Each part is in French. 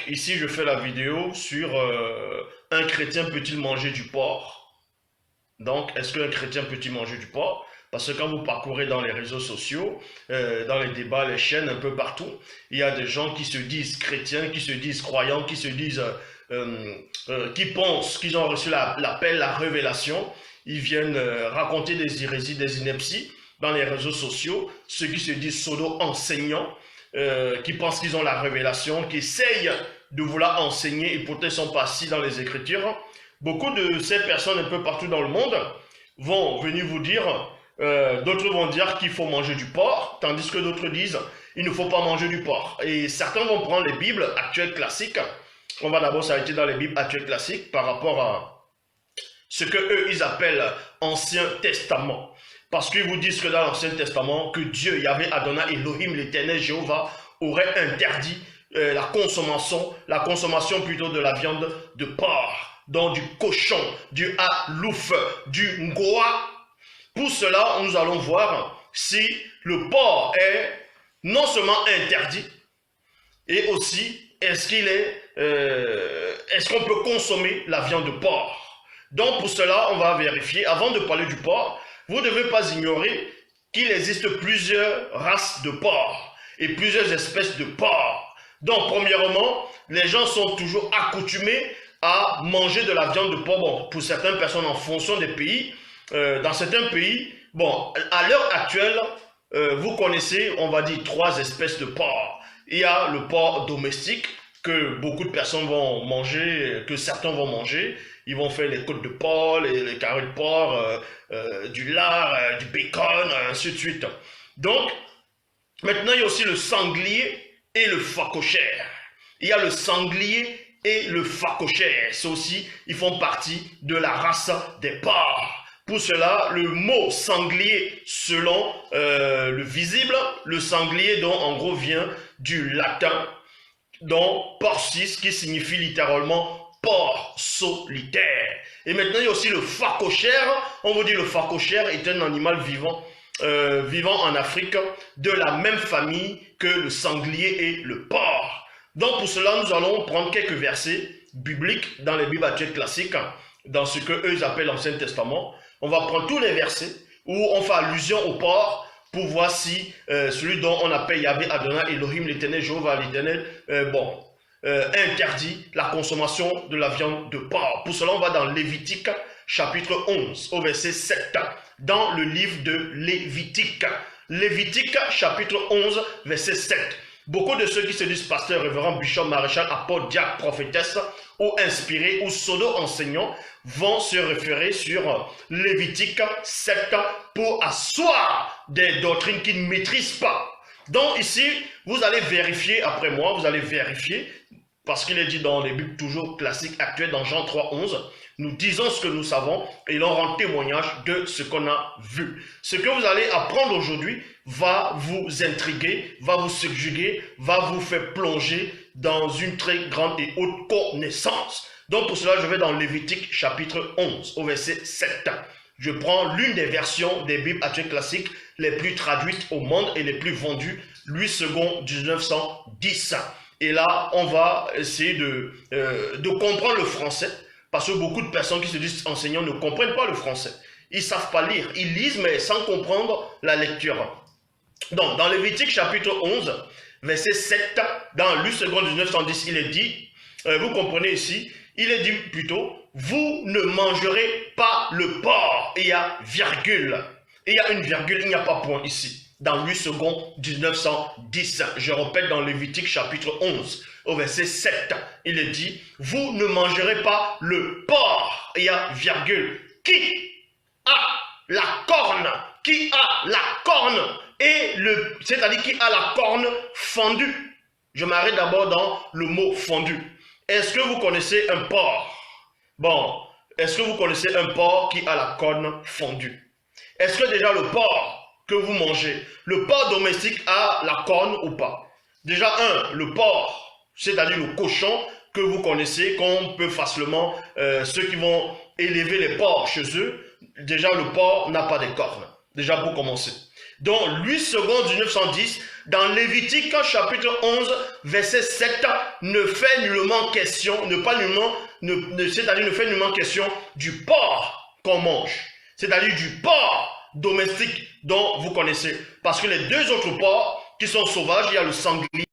ici je fais la vidéo sur un chrétien peut-il manger du porc? Donc, est-ce qu'un chrétien peut-il manger du porc? Parce que quand vous parcourez dans les réseaux sociaux, dans les débats, les chaînes, un peu partout, il y a des gens qui se disent chrétiens, qui se disent croyants, qui se disent, qui pensent qu'ils ont reçu l'appel, la révélation. Ils viennent raconter des hérésies, des inepties dans les réseaux sociaux. Ceux qui se disent pseudo-enseignants, qui pensent qu'ils ont la révélation, qui essayent de vouloir enseigner et pourtant ils sont pas assis dans les Écritures. Beaucoup de ces personnes un peu partout dans le monde vont venir vous dire, d'autres vont dire qu'il faut manger du porc, tandis que d'autres disent il ne faut pas manger du porc. Et certains vont prendre les Bibles actuelles classiques. On va d'abord s'arrêter dans les Bibles actuelles classiques par rapport à ce que eux ils appellent Ancien Testament. Parce qu'ils vous disent que dans l'Ancien Testament, que Dieu, Yahvé Adonai Elohim, l'Éternel Jéhovah, aurait interdit la consommation plutôt de la viande de porc, donc du cochon, du halouf, du ngoa. Pour cela, nous allons voir si le porc est non seulement interdit, et aussi est-ce qu'on peut consommer la viande de porc. Donc pour cela, on va vérifier, avant de parler du porc, vous ne devez pas ignorer qu'il existe plusieurs races de porc et plusieurs espèces de porc. Donc, premièrement, les gens sont toujours accoutumés à manger de la viande de porc. Bon, pour certaines personnes, en fonction des pays, dans certains pays, bon, à l'heure actuelle, vous connaissez, on va dire, 3 espèces de porc. Il y a le porc domestique que beaucoup de personnes vont manger, que certains vont manger. Ils vont faire les côtes de porc, les carrés de porc, du lard, du bacon, ainsi de suite. Donc, maintenant, il y a aussi le sanglier et le phacochère. Il y a le sanglier et le phacochère. C'est aussi, ils font partie de la race des porcs. Pour cela, le mot sanglier, selon le visible, le sanglier, donc en gros, vient du latin, donc porcis, qui signifie littéralement porc solitaire. Et maintenant, il y a aussi le phacochère. On vous dit le phacochère est un animal vivant, vivant en Afrique, de la même famille que le sanglier et le porc. Donc pour cela, nous allons prendre quelques versets bibliques dans les Bibles actuelles classiques, dans ce que eux appellent l'Ancien Testament. On va prendre tous les versets où on fait allusion au porc pour voir si celui dont on appelle Yahvé Adonai Elohim, l'Éternel Jéhovah, l'Éternel, interdit la consommation de la viande de porc. Pour cela, on va dans Lévitique, chapitre 11, au verset 7, dans le livre de Lévitique. Lévitique, chapitre 11, verset 7. Beaucoup de ceux qui se disent pasteur, révérend, bishop, maréchal, apôtre, diacre, prophétesse, ou inspirés, ou pseudo-enseignants, vont se référer sur Lévitique 7 pour asseoir des doctrines qu'ils ne maîtrisent pas. Donc ici, vous allez vérifier, après moi, vous allez vérifier, parce qu'il est dit dans les Bibles toujours classiques actuelles, dans Jean 3, 11, nous disons ce que nous savons et l'on rend témoignage de ce qu'on a vu. Ce que vous allez apprendre aujourd'hui va vous intriguer, va vous subjuguer, va vous faire plonger dans une très grande et haute connaissance. Donc pour cela, je vais dans Lévitique chapitre 11 au verset 7. Je prends l'une des versions des Bibles actuelles classiques les plus traduites au monde et les plus vendues, Louis II 1910. Et là, on va essayer de comprendre le français, parce que beaucoup de personnes qui se disent enseignants ne comprennent pas le français. Ils ne savent pas lire, ils lisent mais sans comprendre la lecture. Donc, dans Lévitique chapitre 11, verset 7, dans Louis II 1910, il est dit, vous comprenez ici, il est dit plutôt, vous ne mangerez pas le porc. Et il y a virgule. Et il y a une virgule, il n'y a pas point ici. Dans Louis II 1910, je répète dans Lévitique chapitre 11, au verset 7, il est dit, vous ne mangerez pas le porc. Et il y a virgule. Qui a la corne? Qui a la corne? Et c'est-à-dire qui a la corne fendue. Je m'arrête d'abord dans le mot fendu. Est-ce que vous connaissez un porc? Bon, est-ce que vous connaissez un porc qui a la corne fendue? Est-ce que déjà le porc que vous mangez, le porc domestique a la corne ou pas? Déjà le porc, c'est-à-dire le cochon que vous connaissez, qu'on peut facilement, ceux qui vont élever les porcs chez eux, déjà le porc n'a pas de cornes, déjà pour commencer. Donc, 8 secondes 1910, dans Lévitique chapitre 11, verset 7, ne fait nullement question, c'est-à-dire ne fait nullement question du porc qu'on mange. C'est-à-dire du porc domestique dont vous connaissez. Parce que les deux autres porcs qui sont sauvages, il y a le sanglier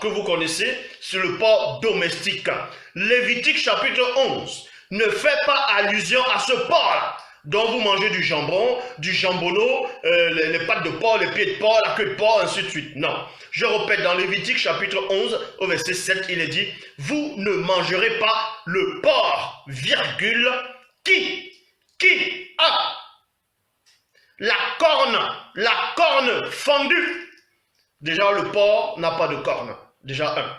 que vous connaissez, c'est le porc domestique. Lévitique chapitre 11 ne fait pas allusion à ce porc-là, dont vous mangez du jambon, du jambonneau, les pattes de porc, les pieds de porc, la queue de porc, ainsi de suite. Non. Je répète, dans Lévitique chapitre 11, au verset 7, il est dit, « Vous ne mangerez pas le porc, virgule, qui a la corne fendue. » Déjà, le porc n'a pas de corne. Déjà un.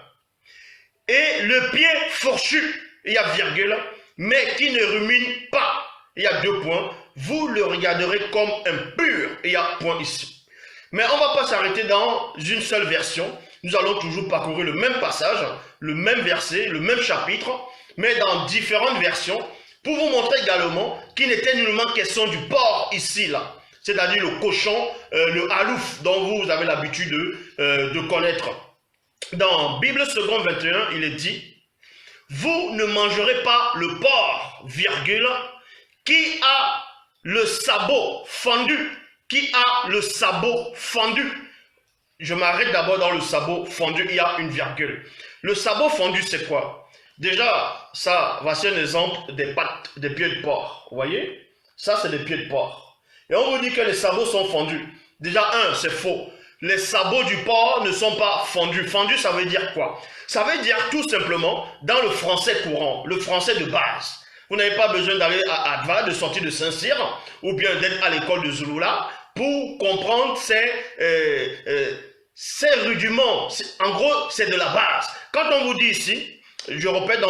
Et le pied fourchu, il y a virgule, mais qui ne rumine pas. Il y a 2 points. Vous le regarderez comme impur. Il y a point ici. Mais on ne va pas s'arrêter dans une seule version. Nous allons toujours parcourir le même passage, le même verset, le même chapitre, mais dans différentes versions, pour vous montrer également qu'il n'était nullement question du porc ici, là. C'est-à-dire le cochon, le halouf, dont vous avez l'habitude de connaître. Dans Bible seconde 21, il est dit, « Vous ne mangerez pas le porc, virgule, qui a le sabot fendu. » Qui a le sabot fendu. Je m'arrête d'abord dans le sabot fendu, il y a une virgule. Le sabot fendu, c'est quoi? Déjà, ça, voici un exemple des pattes, des pieds de porc. Vous voyez? Ça, c'est des pieds de porc. Et on vous dit que les sabots sont fendus. Déjà, c'est faux. Les sabots du porc ne sont pas fendus. Fendu, ça veut dire quoi? Ça veut dire tout simplement, dans le français courant, le français de base. Vous n'avez pas besoin d'aller à Adva, de sortir de Saint-Cyr, ou bien d'être à l'école de Zulula, pour comprendre ces rudiments. En gros, c'est de la base. Quand on vous dit ici, je répète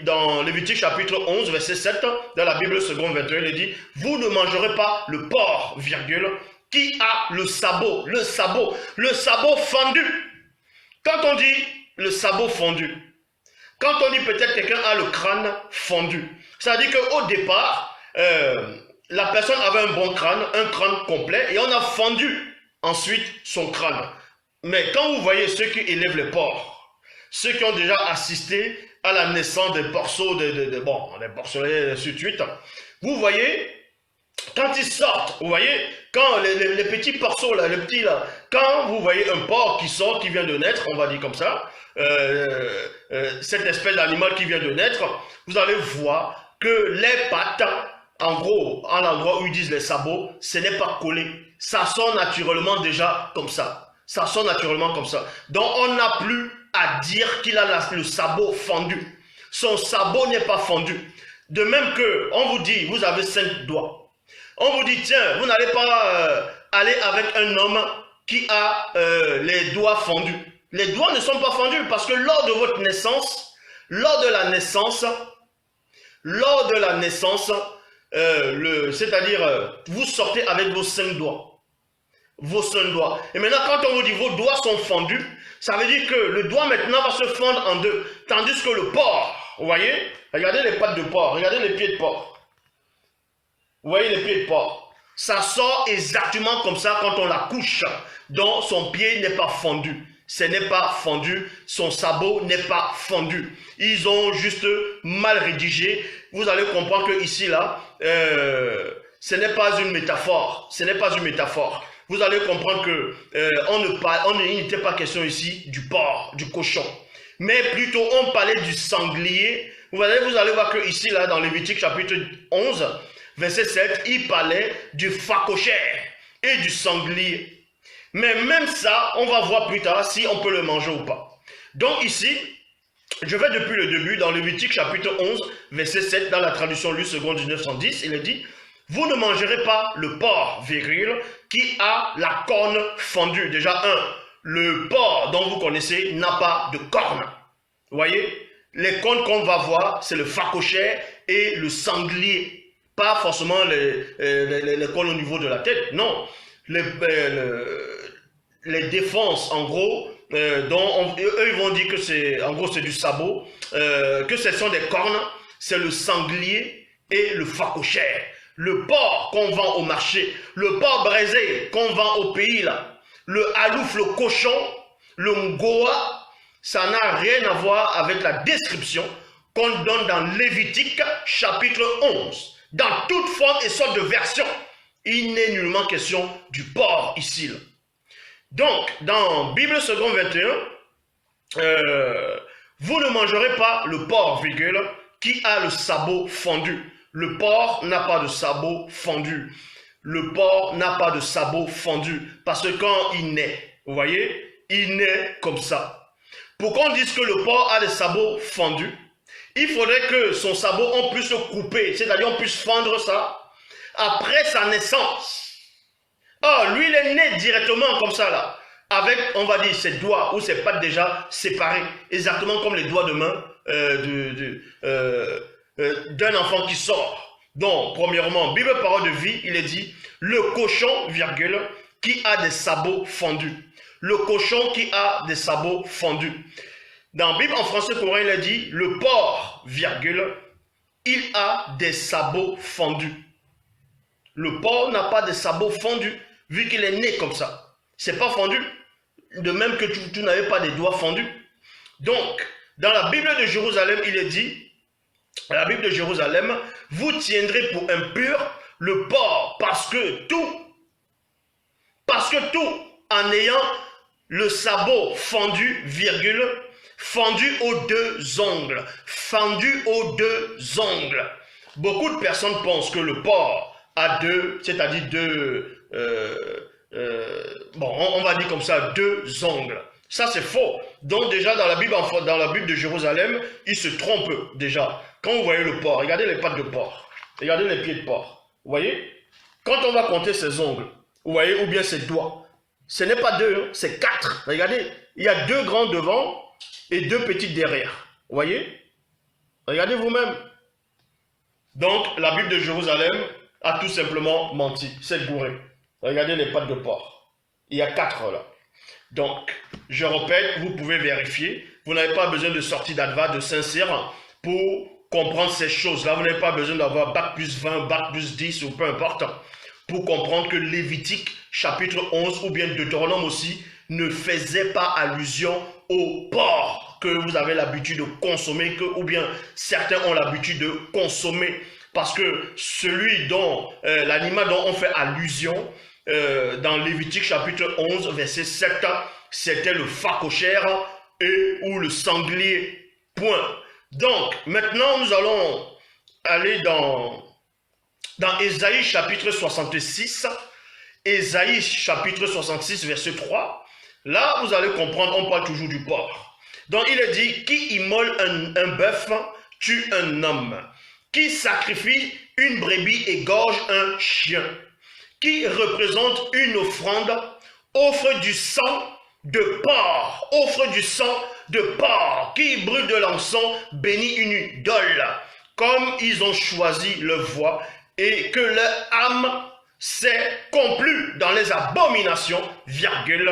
dans Lévitique chapitre 11, verset 7, dans la Bible seconde 21, il est dit, « Vous ne mangerez pas le porc, virgule, qui a le sabot fendu. » Quand on dit le sabot fendu, quand on dit peut-être quelqu'un a le crâne fendu, ça veut dire qu'au départ, la personne avait un bon crâne, un crâne complet, et on a fendu ensuite son crâne. Mais quand vous voyez ceux qui élèvent les porcs, ceux qui ont déjà assisté à la naissance des porceaux, des porcelets, ainsi de suite, vous voyez, quand ils sortent, vous voyez, quand les petits porceaux, là, les petits là, quand vous voyez un porc qui sort, qui vient de naître, on va dire comme ça, cette espèce d'animal qui vient de naître, vous allez voir que les pattes, en gros, à l'endroit où ils disent les sabots, ce n'est pas collé. Ça sort naturellement déjà comme ça. Ça sort naturellement comme ça. Donc on n'a plus à dire qu'il a le sabot fendu. Son sabot n'est pas fendu. De même que, on vous dit, vous avez 5 doigts. On vous dit, tiens, vous n'allez pas aller avec un homme qui a les doigts fendus. Les doigts ne sont pas fendus parce que lors de votre naissance, lors de la naissance, c'est-à-dire, vous sortez avec vos 5 doigts. Vos 5 doigts. Et maintenant, quand on vous dit vos doigts sont fendus, ça veut dire que le doigt maintenant va se fendre en 2. Tandis que le porc, vous voyez, regardez les pattes de porc, regardez les pieds de porc. Vous voyez les pieds de porc. Ça sort exactement comme ça quand on la couche. Donc son pied n'est pas fendu. Ce n'est pas fendu, son sabot n'est pas fendu. Ils ont juste mal rédigé. Vous allez comprendre que ici, là, ce n'est pas une métaphore. Ce n'est pas une métaphore. Vous allez comprendre que il n'était pas question ici du porc, du cochon. Mais plutôt, on parlait du sanglier. Vous allez voir que ici, là, dans Lévitique chapitre 11, verset 7, il parlait du phacochère et du sanglier. Mais même ça, on va voir plus tard si on peut le manger ou pas. Donc ici, je vais depuis le début, dans Lévitique chapitre 11, verset 7, dans la traduction Lue seconde 1910, il est dit, « Vous ne mangerez pas le porc, virgule, qui a la corne fendue. » Déjà, le porc dont vous connaissez n'a pas de corne. Vous voyez, les cornes qu'on va voir, c'est le phacochère et le sanglier. Pas forcément les cornes au niveau de la tête, non. Les défenses, en gros, dont eux ils vont dire que c'est, en gros, c'est du sabot, que ce sont des cornes, c'est le sanglier et le phacochère. le porc qu'on vend au marché, le porc braisé qu'on vend au pays, là, le halouf, le cochon, le ngoa, ça n'a rien à voir avec la description qu'on donne dans Lévitique chapitre 11. Dans toute forme et sorte de version, il n'est nullement question du porc ici. Là. Donc, dans Bible seconde 21, vous ne mangerez pas le porc, virgule, qui a le sabot fendu. Le porc n'a pas de sabot fendu. Le porc n'a pas de sabot fendu. Parce que quand il naît, vous voyez, il naît comme ça. Pour qu'on dise que le porc a des sabots fendus, il faudrait que son sabot, on puisse le couper, c'est-à-dire on puisse fendre ça après sa naissance. Or, lui, il est né directement comme ça, là, avec, on va dire, ses doigts ou ses pattes déjà séparées, exactement comme les doigts de main d'un enfant qui sort. Donc, premièrement, Bible Parole de Vie, il est dit, le cochon, virgule, qui a des sabots fendus. Le cochon qui a des sabots fendus. Dans la Bible en français courant, il a dit, le porc, virgule, il a des sabots fendus. Le porc n'a pas de sabots fendus, vu qu'il est né comme ça. C'est pas fendu. De même que tu n'avais pas des doigts fendus. Donc, dans la Bible de Jérusalem, il est dit, la Bible de Jérusalem, vous tiendrez pour impur le porc, parce que tout, en ayant le sabot fendu, virgule, fendu aux deux ongles, fendu aux deux ongles. Beaucoup de personnes pensent que le porc a deux, c'est-à-dire deux, on va dire comme ça, deux ongles. Ça, c'est faux. Donc, déjà, dans la Bible de Jérusalem, il se trompe déjà. Quand vous voyez le porc, regardez les pattes de porc. Regardez les pieds de porc. Vous voyez? Quand on va compter ses ongles, vous voyez, ou bien ses doigts, ce n'est pas deux, c'est 4. Regardez, il y a 2 grands devant et 2 petits derrière. Vous voyez? Regardez vous-même. Donc, la Bible de Jérusalem a tout simplement menti. C'est bourré. Regardez les pattes de porc. Il y a 4 là. Donc, je répète, vous pouvez vérifier. Vous n'avez pas besoin de sortie d'Adva, de Saint-Cyr pour comprendre ces choses-là. Vous n'avez pas besoin d'avoir bac plus 20, bac plus 10 ou peu importe pour comprendre que Lévitique chapitre 11 ou bien Deutéronome aussi ne faisait pas allusion au porc que vous avez l'habitude de consommer, ou bien certains ont l'habitude de consommer. Parce que celui dont, l'animal dont on fait allusion, dans Lévitique chapitre 11, verset 7, c'était le phacochère ou le sanglier. Point. Donc, maintenant, nous allons aller dans Ésaïe chapitre 66. Ésaïe chapitre 66, verset 3. Là, vous allez comprendre, on parle toujours du porc. Donc, il est dit, qui immole un bœuf tue un homme. Qui sacrifie une brebis égorge un chien. Qui représente une offrande, offre du sang de porc, offre du sang de porc, qui brûle de l'encens, bénit une idole, comme ils ont choisi leur voie, et que leur âme s'est complue dans les abominations, virgule,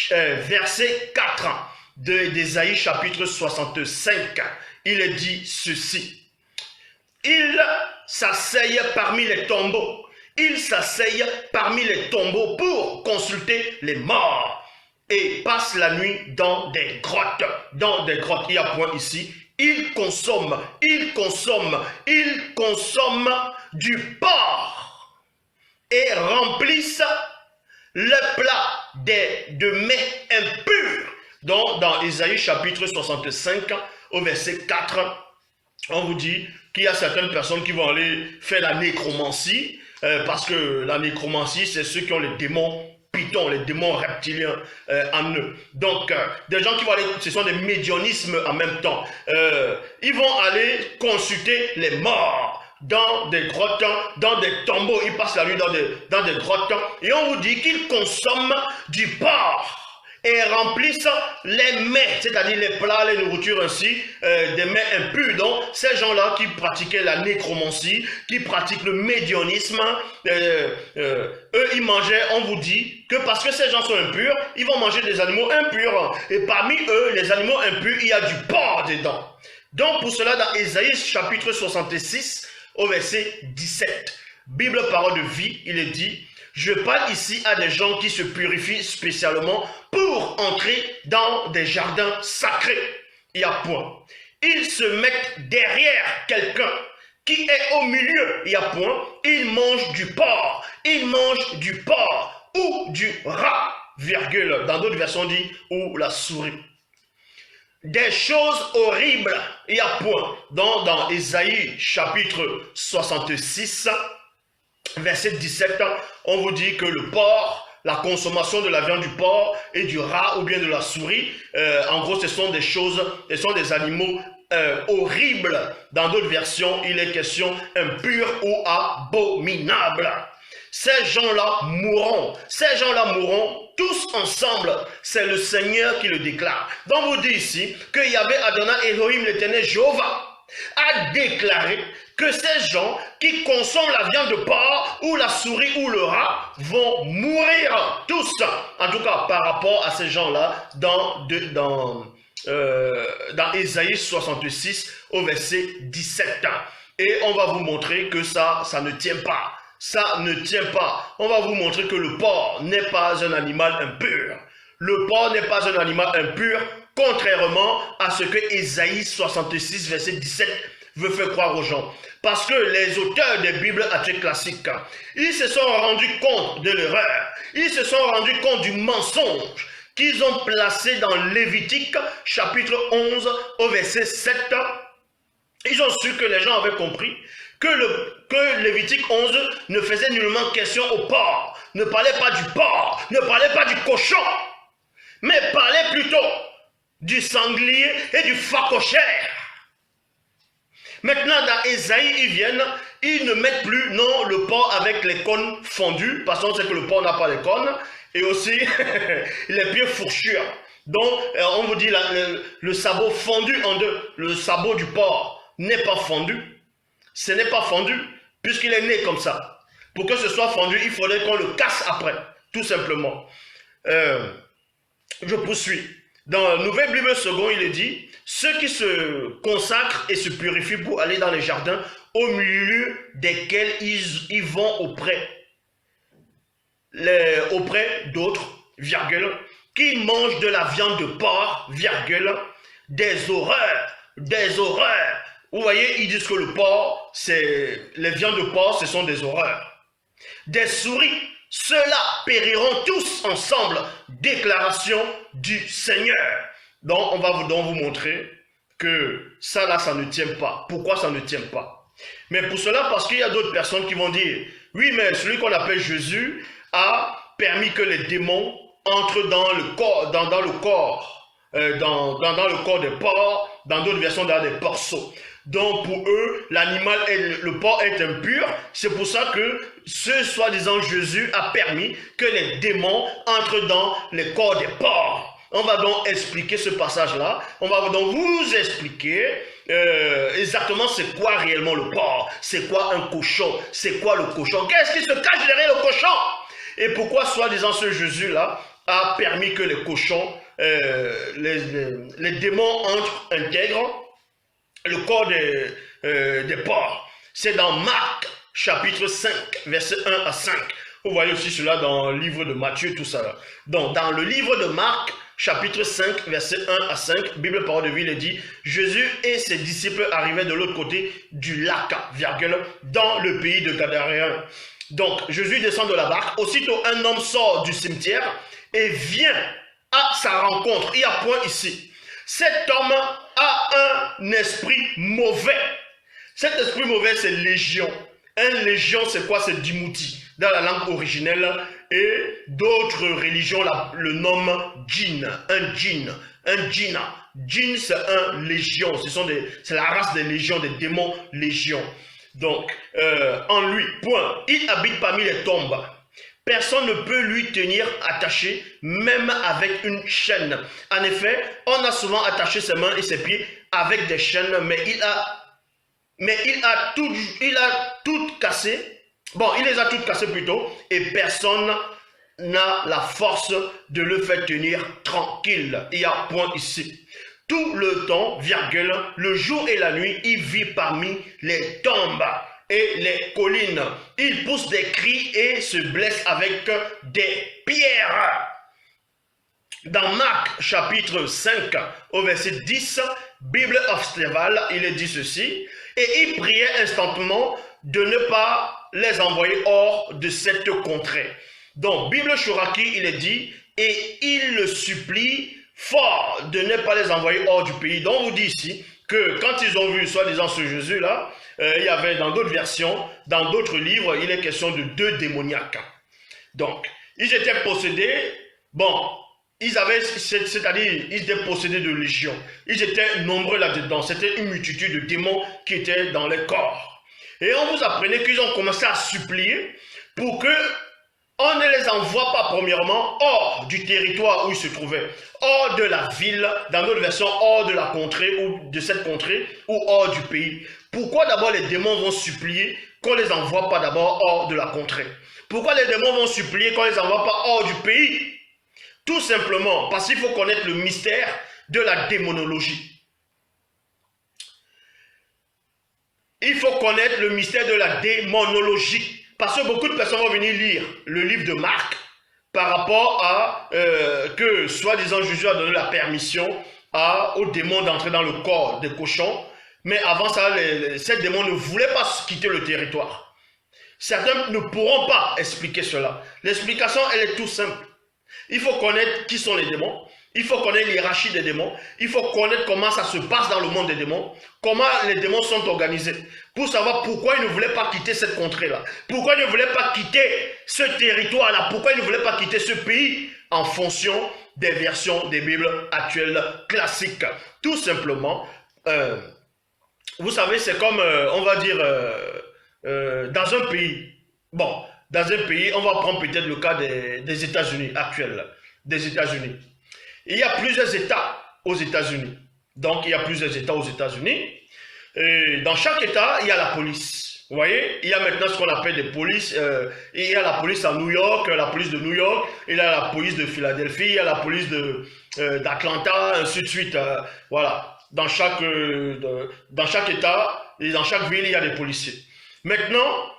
verset 4 d'Ésaïe chapitre 65, il est dit ceci. Il s'asseye parmi les tombeaux. Il s'asseye parmi les tombeaux pour consulter les morts et passe la nuit dans des grottes. Dans des grottes, il y a point ici. Il consomme du porc et remplissent le plat de mets impurs. Donc, dans Ésaïe chapitre 65, au verset 4, on vous dit qu'il y a certaines personnes qui vont aller faire la nécromancie, parce que la nécromancie, c'est ceux qui ont les démons pythons, les démons reptiliens en eux. Donc, des gens qui vont aller, ce sont des médianismes en même temps. Ils vont aller consulter les morts dans des grottes, dans des tombeaux. Ils passent la nuit dans des grottes. Et on vous dit qu'ils consomment du porc et remplissent les mets, c'est-à-dire les plats, les nourritures ainsi, des mets impurs. Donc, ces gens-là qui pratiquaient la nécromancie, qui pratiquent le médianisme, eux, ils mangeaient, on vous dit, que parce que ces gens sont impurs, ils vont manger des animaux impurs. Et parmi eux, les animaux impurs, il y a du porc dedans. Donc, pour cela, dans Ésaïe chapitre 66, au verset 17, Bible Parole de Vie, il est dit, je parle ici à des gens qui se purifient spécialement pour entrer dans des jardins sacrés. Il y a point. Ils se mettent derrière quelqu'un qui est au milieu. Il y a point. Ils mangent du porc. Ils mangent du porc ou du rat, virgule. Dans d'autres versions, on dit ou la souris. Des choses horribles. Il y a point. Dans Ésaïe chapitre 66, verset 17, on vous dit que le porc, la consommation de la viande du porc et du rat ou bien de la souris, en gros, ce sont des choses, ce sont des animaux horribles. Dans d'autres versions, il est question impur ou abominable. Ces gens-là mourront. Ces gens-là mourront tous ensemble. C'est le Seigneur qui le déclare. Donc, vous dit ici que Yahvé Adonai Elohim, l'Éternel Jéhovah, a déclaré que ces gens qui consomment la viande de porc ou la souris ou le rat vont mourir tous. En tout cas, par rapport à ces gens-là, dans Ésaïe 66 au verset 17. Et on va vous montrer que ça ne tient pas. Ça ne tient pas. On va vous montrer que le porc n'est pas un animal impur. Le porc n'est pas un animal impur, contrairement à ce que Ésaïe 66, verset 17 veut faire croire aux gens. Parce que les auteurs des Bibles athées classiques, ils se sont rendus compte de l'erreur. Ils se sont rendus compte du mensonge qu'ils ont placé dans Lévitique, chapitre 11, au verset 7. Ils ont su que les gens avaient compris que Lévitique 11 ne faisait nullement question au porc, ne parlait pas du porc, ne parlait pas du cochon, mais parlait plutôt du sanglier et du phacochère. Maintenant, dans Ésaïe, ils ne mettent plus, non, le porc avec les cônes fondus, parce qu'on sait que le porc n'a pas les cônes, et aussi les pieds fourchures. Donc, on vous dit, le sabot fondu en deux, le sabot du porc n'est pas fondu. Ce n'est pas fondu, puisqu'il est né comme ça. Pour que ce soit fondu, il faudrait qu'on le casse après, tout simplement. Je poursuis. Dans la Nouvelle Bible Seconde, il est dit, ceux qui se consacrent et se purifient pour aller dans les jardins, au milieu desquels ils vont auprès d'autres, virgule, qui mangent de la viande de porc, virgule, des horreurs. Vous voyez, ils disent que le porc, les viandes de porc, ce sont des horreurs. Des souris, ceux-là périront tous ensemble. Déclaration du Seigneur. Donc, on va vous montrer que ça là, ça ne tient pas. Pourquoi ça ne tient pas? Mais pour cela, parce qu'il y a d'autres personnes qui vont dire, oui, mais celui qu'on appelle Jésus a permis que les démons entrent dans le corps, dans le corps des porcs, dans d'autres versions, dans des porceaux. Donc pour eux, le porc est impur. C'est pour ça que ce soi-disant Jésus a permis que les démons entrent dans les corps des porcs. On va donc expliquer ce passage-là. On va donc vous expliquer exactement c'est quoi réellement le porc. C'est quoi un cochon? C'est quoi le cochon? Qu'est-ce qui se cache derrière le cochon? Et pourquoi soi-disant ce Jésus-là a permis que les cochons, les démons intègrent le corps des porcs? C'est dans Marc, chapitre 5, verset 1 à 5. Vous voyez aussi cela dans le livre de Matthieu, tout ça. Donc, dans le livre de Marc, chapitre 5, verset 1 à 5, Bible Parole de Vie, il dit, Jésus et ses disciples arrivaient de l'autre côté du lac, virgule, dans le pays de Gadaréen. Donc, Jésus descend de la barque. Aussitôt, un homme sort du cimetière et vient à sa rencontre. Il y a point ici. Cet homme a un esprit mauvais. Cet esprit mauvais, c'est légion. Un légion, c'est quoi? C'est dimouti dans la langue originelle. Et d'autres religions le nomment djinn. Un djinn. Un djinna. Djinn, c'est un légion. C'est la race des légions, des démons légions. Donc, en lui, point. Il habite parmi les tombes. Personne ne peut lui tenir attaché, même avec une chaîne. En effet, on a souvent attaché ses mains et ses pieds avec des chaînes, mais il a toutes cassé. Bon, il les a toutes cassées plutôt, et personne n'a la force de le faire tenir tranquille. Il y a point ici. Tout le temps, virgule, le jour et la nuit, il vit parmi les tombes. et les collines. Ils poussent des cris et se blessent avec des pierres. Dans Marc chapitre 5 au verset 10, Bible of Steval, il est dit ceci, et il priait instantanément de ne pas les envoyer hors de cette contrée. Donc, Bible Chouraki, il est dit, et il le supplie fort de ne pas les envoyer hors du pays. Donc, on vous dit ici que quand ils ont vu, soi-disant, ce Jésus-là, il y avait dans d'autres versions, dans d'autres livres, il est question de 2 démoniaques. Donc, ils étaient possédés, bon, ils avaient, c'est-à-dire, ils étaient possédés de légions. Ils étaient nombreux là-dedans. C'était une multitude de démons qui étaient dans les corps. Et on vous apprenait qu'ils ont commencé à supplier pour que on ne les envoie pas premièrement hors du territoire où ils se trouvaient, hors de la ville, dans d'autres versions, hors de la contrée ou de cette contrée ou hors du pays. Pourquoi d'abord les démons vont supplier qu'on ne les envoie pas d'abord hors de la contrée? Pourquoi les démons vont supplier qu'on ne les envoie pas hors du pays? Tout simplement parce qu'il faut connaître le mystère de la démonologie. Il faut connaître le mystère de la démonologie. Parce que beaucoup de personnes vont venir lire le livre de Marc par rapport à que, soi-disant, Jésus a donné la permission aux démons d'entrer dans le corps des cochons. Mais avant ça, ces démons ne voulaient pas quitter le territoire. Certains ne pourront pas expliquer cela. L'explication, elle est tout simple. Il faut connaître qui sont les démons. Il faut connaître l'hiérarchie des démons. Il faut connaître comment ça se passe dans le monde des démons. Comment les démons sont organisés. Pour savoir pourquoi ils ne voulaient pas quitter cette contrée-là. Pourquoi ils ne voulaient pas quitter ce territoire-là. Pourquoi ils ne voulaient pas quitter ce pays. En fonction des versions des Bibles actuelles classiques. Tout simplement, vous savez, c'est comme, on va dire, dans un pays. Bon, dans un pays, on va prendre peut-être le cas des États-Unis actuels. Des États-Unis. Il y a plusieurs États aux États-Unis. Donc, il y a plusieurs États aux États-Unis. Et dans chaque État, il y a la police. Vous voyez, il y a maintenant ce qu'on appelle des polices. Il y a la police à New York, la police de New York. Il y a la police de Philadelphie, il y a la police d'Atlanta, ainsi de suite. Voilà. Dans chaque État et dans chaque ville, il y a des policiers. Maintenant,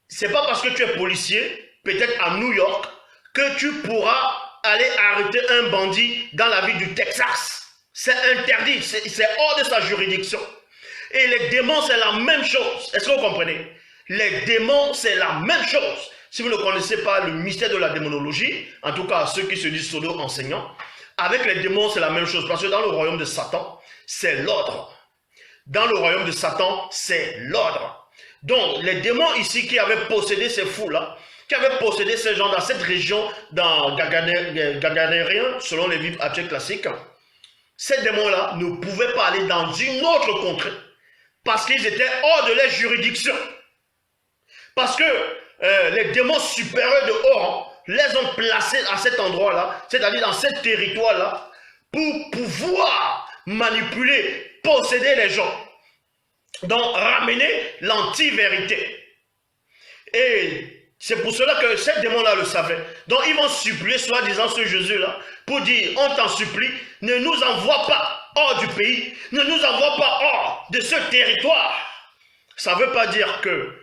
c'est pas parce que tu es policier, peut-être à New York, que tu pourras aller arrêter un bandit dans la ville du Texas. C'est interdit, c'est hors de sa juridiction. Et les démons, c'est la même chose. Est-ce que vous comprenez? Les démons, c'est la même chose. Si vous ne connaissez pas le mystère de la démonologie, en tout cas ceux qui se disent pseudo-enseignants, avec les démons, c'est la même chose. Parce que dans le royaume de Satan, c'est l'ordre. Dans le royaume de Satan, c'est l'ordre. Donc, les démons ici qui avaient possédé ces fous-là, qui avaient possédé ces gens dans cette région, dans Gaganérien, selon les livres actuels classiques, ces démons-là ne pouvaient pas aller dans une autre contrée parce qu'ils étaient hors de leur juridiction. Parce que les démons supérieurs de haut rang les ont placés à cet endroit-là, c'est-à-dire dans ce territoire-là, pour pouvoir manipuler, posséder les gens. Donc, ramener l'anti-vérité. Et c'est pour cela que ces démons-là le savaient. Donc, ils vont supplier, soi-disant, ce Jésus-là, pour dire, on t'en supplie, ne nous envoie pas hors du pays, ne nous envoie pas hors de ce territoire. Ça ne veut pas dire que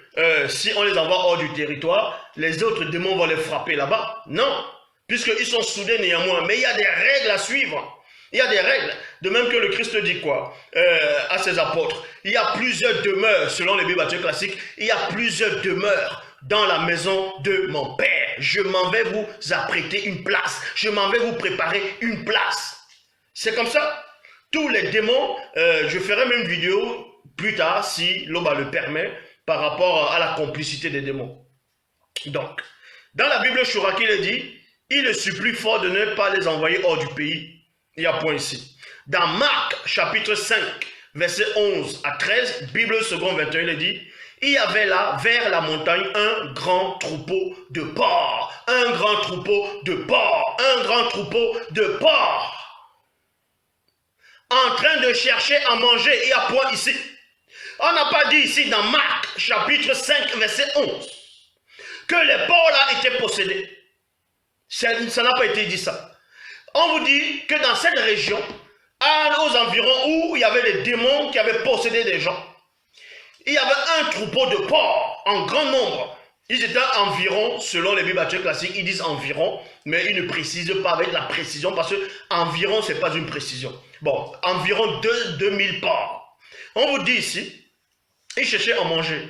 si on les envoie hors du territoire, les autres démons vont les frapper là-bas. Non, puisqu'ils sont soudés néanmoins. Mais il y a des règles à suivre. Il y a des règles. De même que le Christ dit quoi à ses apôtres. Il y a plusieurs demeures, selon les Bibles classiques, il y a plusieurs demeures dans la maison de mon Père. Je m'en vais vous apprêter une place. Je m'en vais vous préparer une place. C'est comme ça. Tous les démons, je ferai même une vidéo plus tard, si l'Oba le permet, par rapport à la complicité des démons. Donc, dans la Bible Chouraki, il est dit, il le supplie fort de ne pas les envoyer hors du pays. Il y a point ici. Dans Marc, chapitre 5, verset 11 à 13, Bible second 21, il est dit, il y avait là, vers la montagne, un grand troupeau de porcs. Un grand troupeau de porcs. Un grand troupeau de porcs. En train de chercher à manger. Il y a point ici. On n'a pas dit ici dans Marc, chapitre 5, verset 11, que les porcs là étaient possédés. Ça n'a pas été dit ça. On vous dit que dans cette région, aux environs où il y avait des démons qui avaient possédé des gens, il y avait un troupeau de porcs en grand nombre. Ils étaient environ, selon les Bibles classiques, ils disent environ, mais ils ne précisent pas avec la précision parce que environ, ce n'est pas une précision. Bon, environ 2000 porcs. On vous dit ici, ils cherchaient à manger.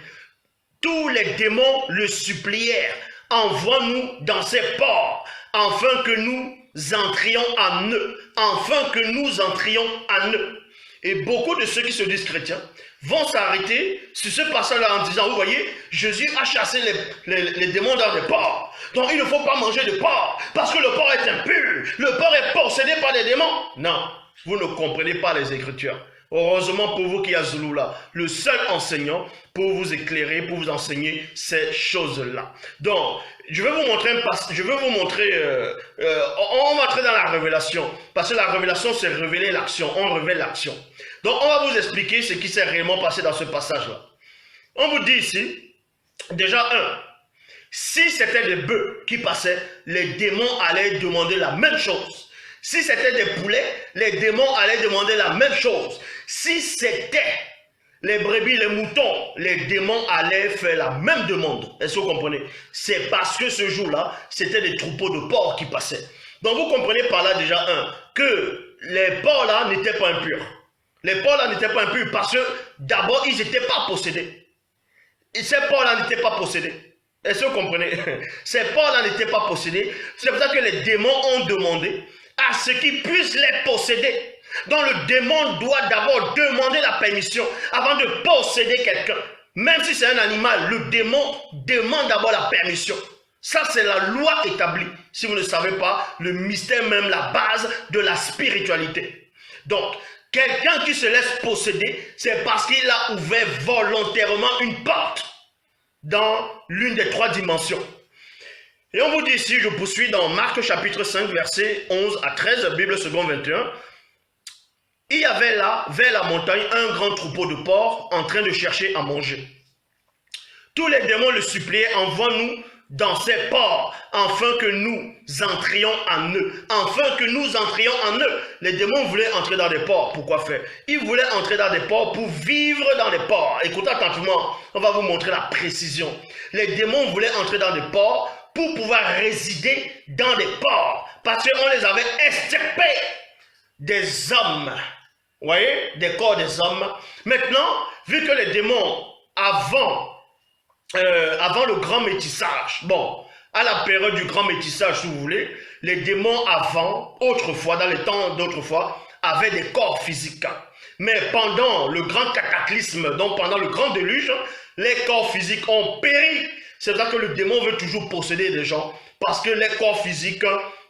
Tous les démons le supplièrent, envoie-nous dans ces porcs, afin que nous entrions en eux, afin que nous entrions en eux. Et beaucoup de ceux qui se disent chrétiens vont s'arrêter sur ce passage-là en disant, vous voyez, Jésus a chassé les démons dans les porcs. Donc il ne faut pas manger de porc, parce que le porc est impur, le porc est possédé par des démons. Non, vous ne comprenez pas les Écritures. Heureusement pour vous qui y a Zoulou là, le seul enseignant pour vous éclairer, pour vous enseigner ces choses-là. Donc, je vais vous montrer on va entrer dans la révélation, parce que la révélation c'est révéler l'action, on révèle l'action. Donc, on va vous expliquer ce qui s'est réellement passé dans ce passage-là. On vous dit ici, déjà si c'était des bœufs qui passaient, les démons allaient demander la même chose. Si c'était des poulets, les démons allaient demander la même chose. Si c'était les brebis, les moutons, les démons allaient faire la même demande. Est-ce que vous comprenez? C'est parce que ce jour-là, c'était des troupeaux de porcs qui passaient. Donc vous comprenez par là déjà que les porcs-là n'étaient pas impurs. Les porcs-là n'étaient pas impurs parce que d'abord, ils n'étaient pas possédés. Et ces porcs-là n'étaient pas possédés. Est-ce que vous comprenez? Ces porcs-là n'étaient pas possédés. C'est pour ça que les démons ont demandé à ce qu'ils puissent les posséder. Donc le démon doit d'abord demander la permission avant de posséder quelqu'un. Même si c'est un animal, le démon demande d'abord la permission. Ça, c'est la loi établie. Si vous ne savez pas, le mystère même, la base de la spiritualité. Donc, quelqu'un qui se laisse posséder, c'est parce qu'il a ouvert volontairement une porte dans l'une des trois dimensions. Et on vous dit ici, je poursuis dans Marc chapitre 5, versets 11 à 13, Bible seconde 21. Il y avait là, vers la montagne, un grand troupeau de porcs en train de chercher à manger. Tous les démons le suppliaient, envoie-nous dans ces porcs, afin que nous entrions en eux. Afin que nous entrions en eux. Les démons voulaient entrer dans des porcs. Pourquoi faire? Ils voulaient entrer dans des porcs pour vivre dans des porcs. Écoutez attentivement, on va vous montrer la précision. Les démons voulaient entrer dans des porcs pour pouvoir résider dans des porcs. Parce qu'on les avait extirpés des hommes. Vous voyez? Des corps des hommes. Maintenant, vu que les démons, avant le grand métissage, bon, à la période du grand métissage, si vous voulez, les démons avant, autrefois, dans les temps d'autrefois, avaient des corps physiques. Mais pendant le grand cataclysme, donc pendant le grand déluge, les corps physiques ont péri. C'est pour ça que le démon veut toujours posséder des gens, parce que les corps physiques,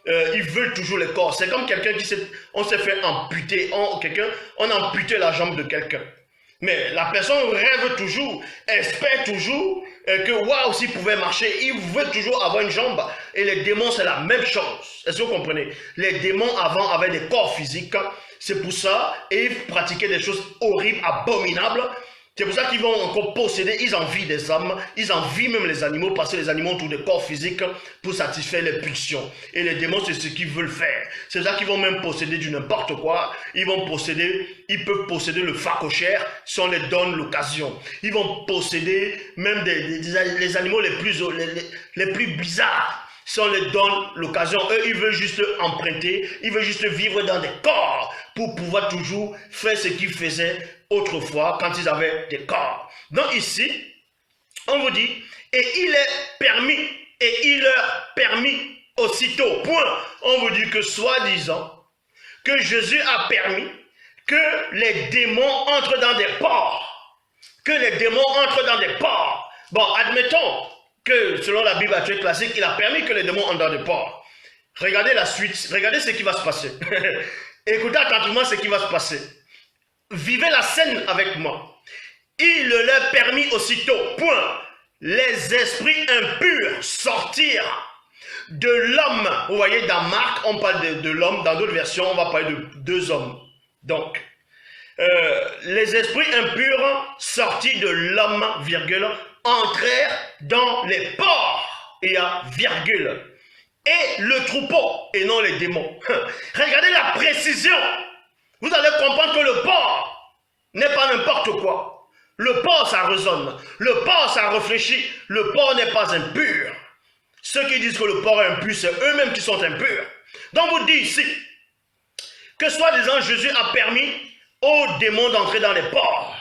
ils veulent toujours les corps. C'est comme quelqu'un qui s'est fait amputer, on a amputé la jambe de quelqu'un. Mais la personne rêve toujours, espère toujours que waouh, s'il pouvait marcher, il veut toujours avoir une jambe. Et les démons, c'est la même chose. Est-ce que vous comprenez? Les démons avant avaient des corps physiques. C'est pour ça, et ils pratiquaient des choses horribles, abominables. C'est pour ça qu'ils vont encore posséder, ils envient des hommes, ils envient même les animaux, parce que les animaux ont tous des corps physiques pour satisfaire les pulsions. Et les démons, c'est ce qu'ils veulent faire. C'est pour ça qu'ils vont même posséder du n'importe quoi. Ils peuvent posséder le phacochère si on les donne l'occasion. Ils vont posséder même les animaux les plus bizarres. Si on les donne l'occasion, eux, ils veulent juste emprunter, ils veulent juste vivre dans des corps pour pouvoir toujours faire ce qu'ils faisaient autrefois quand ils avaient des corps. Donc ici, on vous dit, et il leur permit aussitôt, point. On vous dit que soi-disant, que Jésus a permis que les démons entrent dans des porcs. Que les démons entrent dans des porcs. Bon, admettons que selon la Bible actuelle classique, il a permis que les démons entrent dans des porcs. Regardez la suite, regardez ce qui va se passer. Écoutez attentivement ce qui va se passer. Vivez la scène avec moi. Il leur permit aussitôt, point, les esprits impurs sortirent de l'homme. Vous voyez, dans Marc, on parle de l'homme. Dans d'autres versions, on va parler de deux hommes. Donc, les esprits impurs sortis de l'homme, virgule, entrèrent dans les porcs. Il y a virgule. Et le troupeau, et non les démons. Regardez la précision. Vous allez comprendre que le porc n'est pas n'importe quoi. Le porc, ça résonne. Le porc, ça réfléchit. Le porc n'est pas impur. Ceux qui disent que le porc est impur, c'est eux-mêmes qui sont impurs. Donc vous dites ici que soi-disant Jésus a permis aux démons d'entrer dans les porcs.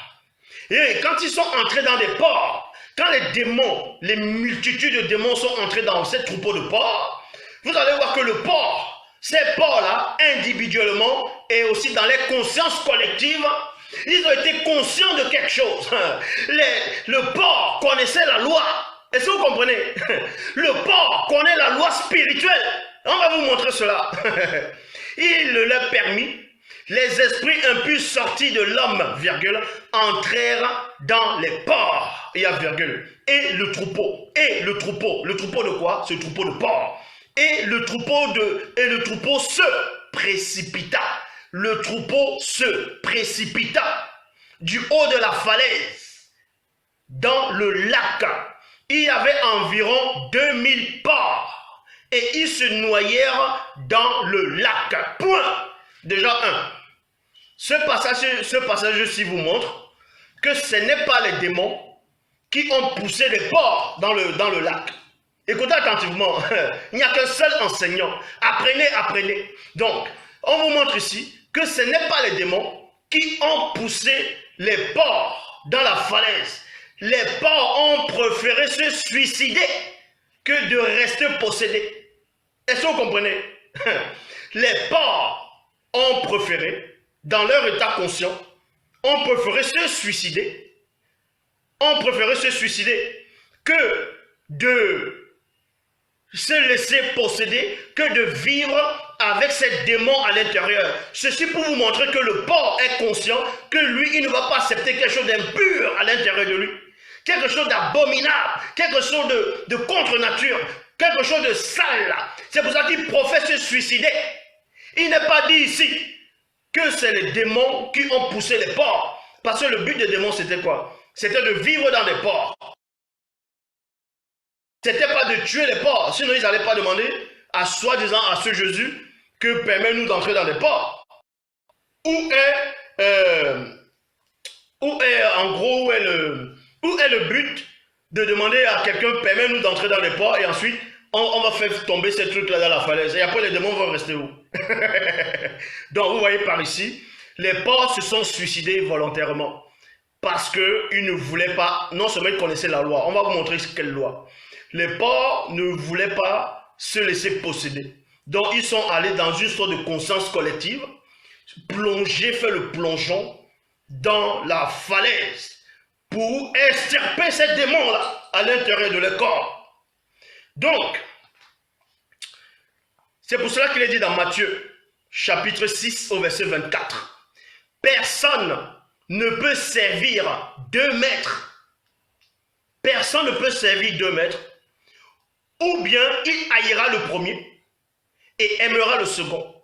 Et quand ils sont entrés dans des porcs, quand les démons, les multitudes de démons sont entrés dans ces troupeaux de porcs, vous allez voir que le porc, ces porcs-là, individuellement et aussi dans les consciences collectives, ils ont été conscients de quelque chose. Le porc connaissait la loi. Est-ce que vous comprenez? Le porc connaît la loi spirituelle. On va vous montrer cela. Il leur permis, les esprits impurs sortis de l'homme, virgule, entrèrent dans les porcs, il y a virgule, et le troupeau de quoi? Ce troupeau de porcs. Et le troupeau se précipita. Le troupeau se précipita du haut de la falaise dans le lac. Il y avait environ 2000 porcs et ils se noyèrent dans le lac. Point. Déjà un. Ce passage-ci vous montre que ce n'est pas les démons qui ont poussé les porcs dans le lac. Écoutez attentivement, il n'y a qu'un seul enseignant. Apprenez, apprenez. Donc, on vous montre ici que ce n'est pas les démons qui ont poussé les porcs dans la falaise. Les porcs ont préféré se suicider que de rester possédés. Est-ce que vous comprenez? Les porcs ont préféré, dans leur état conscient, ont préféré se suicider. Ont préféré se suicider que de se laisser posséder, que de vivre avec ces démons à l'intérieur. Ceci pour vous montrer que le porc est conscient que lui, il ne va pas accepter quelque chose d'impur à l'intérieur de lui. Quelque chose d'abominable, quelque chose de contre-nature, quelque chose de sale. C'est pour ça qu'il professe se suicider. Il n'est pas dit ici que c'est les démons qui ont poussé les porcs. Parce que le but des démons, c'était quoi? C'était de vivre dans des porcs. C'était pas de tuer les porcs. Sinon, ils n'allaient pas demander à soi-disant à ce Jésus que permet-nous d'entrer dans les porcs. Où est le but de demander à quelqu'un permet-nous d'entrer dans les porcs et ensuite on va faire tomber ces trucs-là dans la falaise et après les démons vont rester où? Donc vous voyez par ici, les porcs se sont suicidés volontairement parce qu'ils ne voulaient pas, non seulement ils connaissaient la loi, on va vous montrer quelle loi. Les porcs ne voulaient pas se laisser posséder. Donc ils sont allés dans une sorte de conscience collective, faire le plongeon dans la falaise pour extirper ces démons-là à l'intérieur de leur corps. Donc, c'est pour cela qu'il est dit dans Matthieu, chapitre 6, au verset 24. Personne ne peut servir 2 maîtres. Personne ne peut servir 2 maîtres. Ou bien il haïra le premier et aimera le second.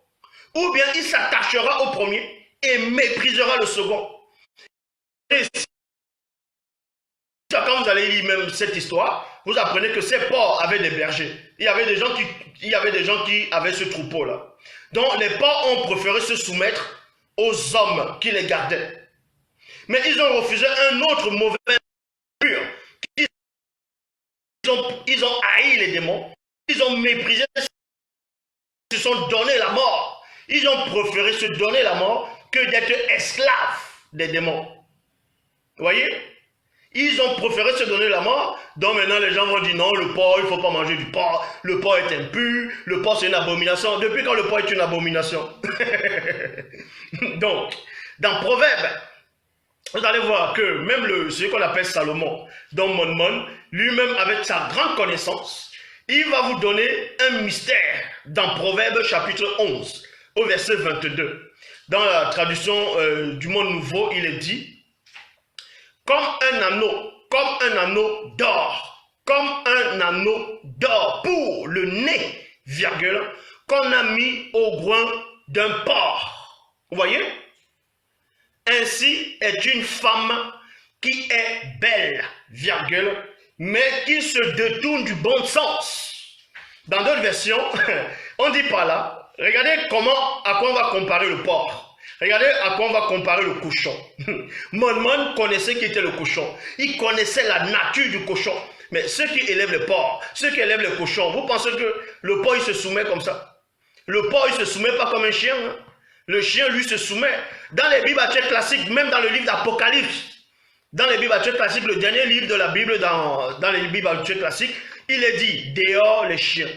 Ou bien il s'attachera au premier et méprisera le second. Et quand vous allez lire même cette histoire, vous apprenez que ces porcs avaient des bergers. Il y avait des gens qui avaient ce troupeau-là. Donc les porcs ont préféré se soumettre aux hommes qui les gardaient. Mais ils ont refusé un autre mauvais pur. Ils ont haï les démons. Ils ont méprisé. Ils se sont donné la mort. Ils ont préféré se donner la mort que d'être esclaves des démons. Vous voyez? Ils ont préféré se donner la mort. Donc maintenant les gens vont dire non, le porc, il ne faut pas manger du porc. Le porc est impur. Le porc c'est une abomination. Depuis quand le porc est une abomination? Donc, dans Proverbe, vous allez voir que même ce qu'on appelle Salomon, dans Mon, lui-même avec sa grande connaissance, il va vous donner un mystère dans Proverbe chapitre 11, au verset 22. Dans la traduction du Monde Nouveau, il est dit comme un anneau d'or, pour le nez, virgule, qu'on a mis au groin d'un porc. Vous voyez? Ainsi est une femme qui est belle, virgule, mais qui se détourne du bon sens. Dans d'autres versions, on dit par là, regardez à quoi on va comparer le porc. Regardez à quoi on va comparer le cochon. Mon connaissait qui était le cochon. Il connaissait la nature du cochon. Mais ceux qui élèvent les porcs, ceux qui élèvent les cochons, vous pensez que le porc il se soumet comme ça? Le porc il se soumet pas comme un chien. Hein? Le chien lui se soumet. Dans les Bibles classiques, même dans le livre d'Apocalypse, dans les Bibles classiques, le dernier livre de la Bible dans les Bibles classiques, il est dit dehors les chiens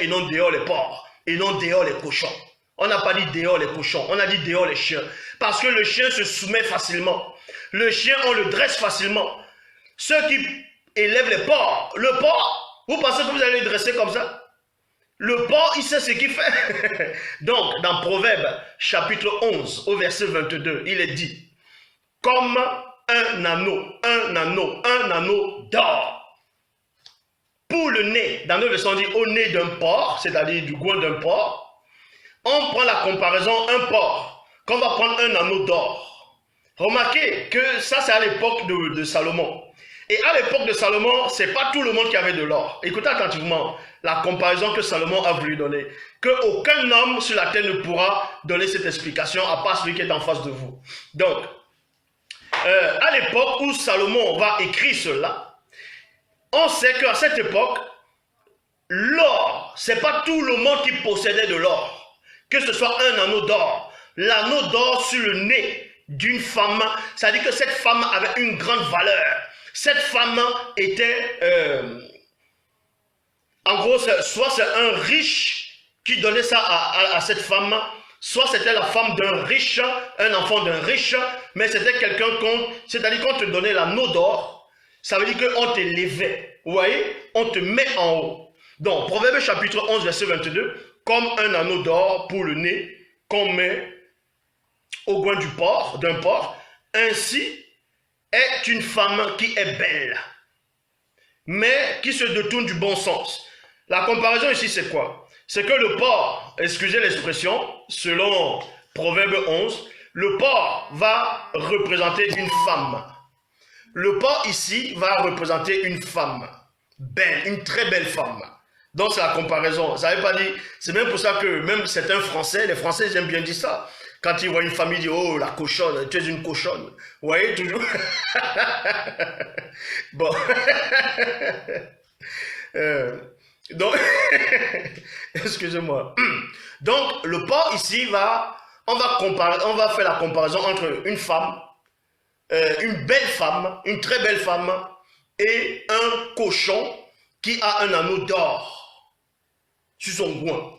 et non dehors les porcs, et non dehors les cochons. On n'a pas dit dehors les cochons, on a dit dehors les chiens. Parce que le chien se soumet facilement. Le chien, on le dresse facilement. Ceux qui élèvent les porcs, le porc, vous pensez que vous allez le dresser comme ça? Le porc, il sait ce qu'il fait. Donc, dans Proverbe, chapitre 11, au verset 22, il est dit, comme un anneau d'or. Pour le nez, dans notre version, on dit au nez d'un porc, c'est-à-dire du goin d'un porc, on prend la comparaison, un porc, qu'on va prendre un anneau d'or. Remarquez que ça, c'est à l'époque de Salomon. Et à l'époque de Salomon, ce n'est pas tout le monde qui avait de l'or. Écoutez attentivement la comparaison que Salomon a voulu donner. Qu'aucun homme sur la terre ne pourra donner cette explication, à part celui qui est en face de vous. Donc, à l'époque où Salomon va écrire cela, on sait qu'à cette époque, l'or, ce n'est pas tout le monde qui possédait de l'or. Que ce soit un anneau d'or, l'anneau d'or sur le nez d'une femme, ça veut dire que cette femme avait une grande valeur. Cette femme était, en gros, soit c'est un riche qui donnait ça à cette femme, soit c'était la femme d'un riche, un enfant d'un riche, mais c'était quelqu'un c'est-à-dire qu'on te donnait l'anneau d'or, ça veut dire qu'on t'élevait, vous voyez, on te met en haut. Donc, Proverbe chapitre 11, verset 22, comme un anneau d'or pour le nez qu'on met au coin d'un porc, ainsi est une femme qui est belle, mais qui se détourne du bon sens. La comparaison ici, c'est quoi? C'est que le porc, excusez l'expression, selon Proverbe 11, le porc va représenter une femme. Le porc ici va représenter une femme belle, une très belle femme. Donc c'est la comparaison. Ça veut pas dire, c'est même pour ça que même certains Français, les Français ils aiment bien dire ça. Quand ils voient une famille, ils disent, oh la cochonne, tu es une cochonne. Vous voyez toujours. Bon. Donc, excusez-moi. Donc le porc ici on va faire la comparaison entre une femme, une belle femme, une très belle femme et un cochon qui a un anneau d'or sur son goin.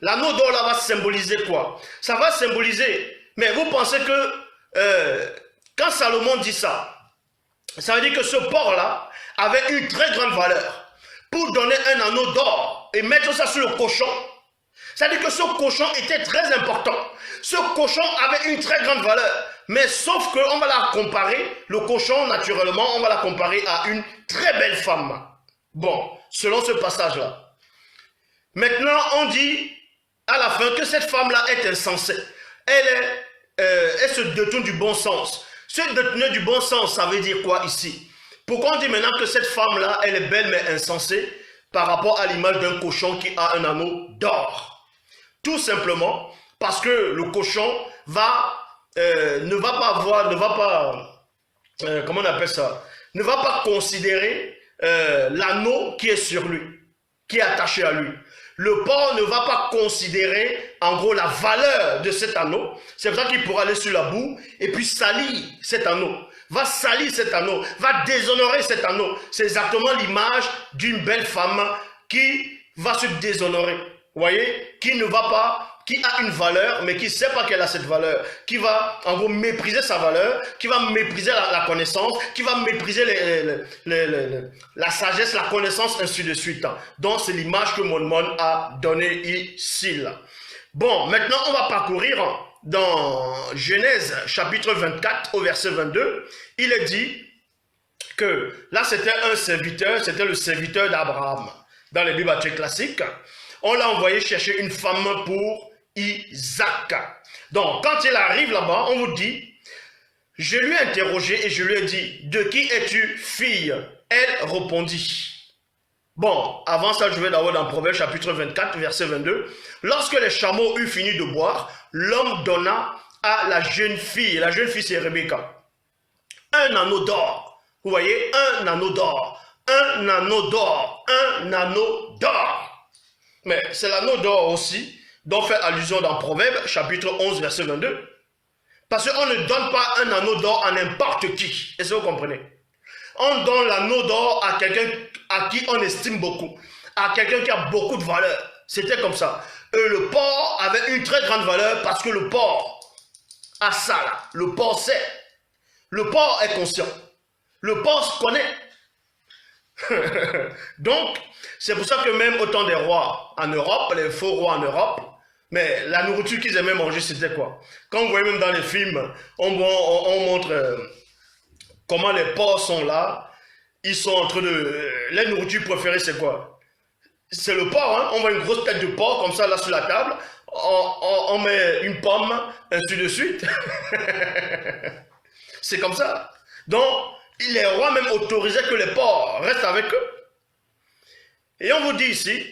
L'anneau d'or là va symboliser quoi? Ça va symboliser, mais vous pensez que quand Salomon dit ça, ça veut dire que ce porc là avait une très grande valeur. Pour donner un anneau d'or et mettre ça sur le cochon, ça veut dire que ce cochon était très important. Ce cochon avait une très grande valeur. Mais sauf qu'on va la comparer, le cochon naturellement, on va la comparer à une très belle femme. Bon, selon ce passage-là. Maintenant, on dit à la fin que cette femme-là est insensée. Elle se détourne du bon sens. Se détourner du bon sens, ça veut dire quoi ici? Pourquoi on dit maintenant que cette femme-là, elle est belle mais insensée par rapport à l'image d'un cochon qui a un anneau d'or? Tout simplement parce que le cochon ne va pas considérer l'anneau qui est sur lui, qui est attaché à lui. Le porc ne va pas considérer en gros la valeur de cet anneau. C'est pour ça qu'il pourra aller sur la boue et puis salir cet anneau. Va salir cet anneau, va déshonorer cet anneau. C'est exactement l'image d'une belle femme qui va se déshonorer. Vous voyez? Qui ne va pas, qui a une valeur, mais qui ne sait pas qu'elle a cette valeur. Qui va, en gros, mépriser sa valeur, qui va mépriser la connaissance, qui va mépriser la sagesse, la connaissance, ainsi de suite. Donc, c'est l'image que Mon a donnée ici. Là. Bon, maintenant, on va parcourir dans Genèse chapitre 24 au verset 22, il est dit que là c'était un serviteur, c'était le serviteur d'Abraham. Dans les Bibles classiques, on l'a envoyé chercher une femme pour Isaac. Donc quand il arrive là-bas, on vous dit, je lui ai interrogé et je lui ai dit, de qui es-tu fille? Elle répondit, Bon, avant ça, je vais d'abord dans Proverbe chapitre 24, verset 22. Lorsque les chameaux eurent fini de boire, l'homme donna à la jeune fille c'est Rebecca, un anneau d'or. Vous voyez, un anneau d'or, un anneau d'or, un anneau d'or. Mais c'est l'anneau d'or aussi dont fait allusion dans Proverbe chapitre 11, verset 22. Parce qu'on ne donne pas un anneau d'or à n'importe qui. Est-ce que vous comprenez? On donne l'anneau d'or à quelqu'un à qui on estime beaucoup, à quelqu'un qui a beaucoup de valeur. C'était comme ça. Le porc avait une très grande valeur parce que le porc a ça là. Le porc sait. Le porc est conscient. Le porc se connaît. Donc, c'est pour ça que même autant des rois en Europe, les faux rois en Europe, mais la nourriture qu'ils aimaient manger, c'était quoi? Quand vous voyez même dans les films, on montre comment les porcs sont là. Ils sont en train de... Les nourritures préférées, c'est quoi? C'est le porc, hein? On voit une grosse tête de porc comme ça, là, sur la table. On met une pomme, ainsi de suite. C'est comme ça. Donc, les rois même autorisaient que les porcs restent avec eux. Et on vous dit ici,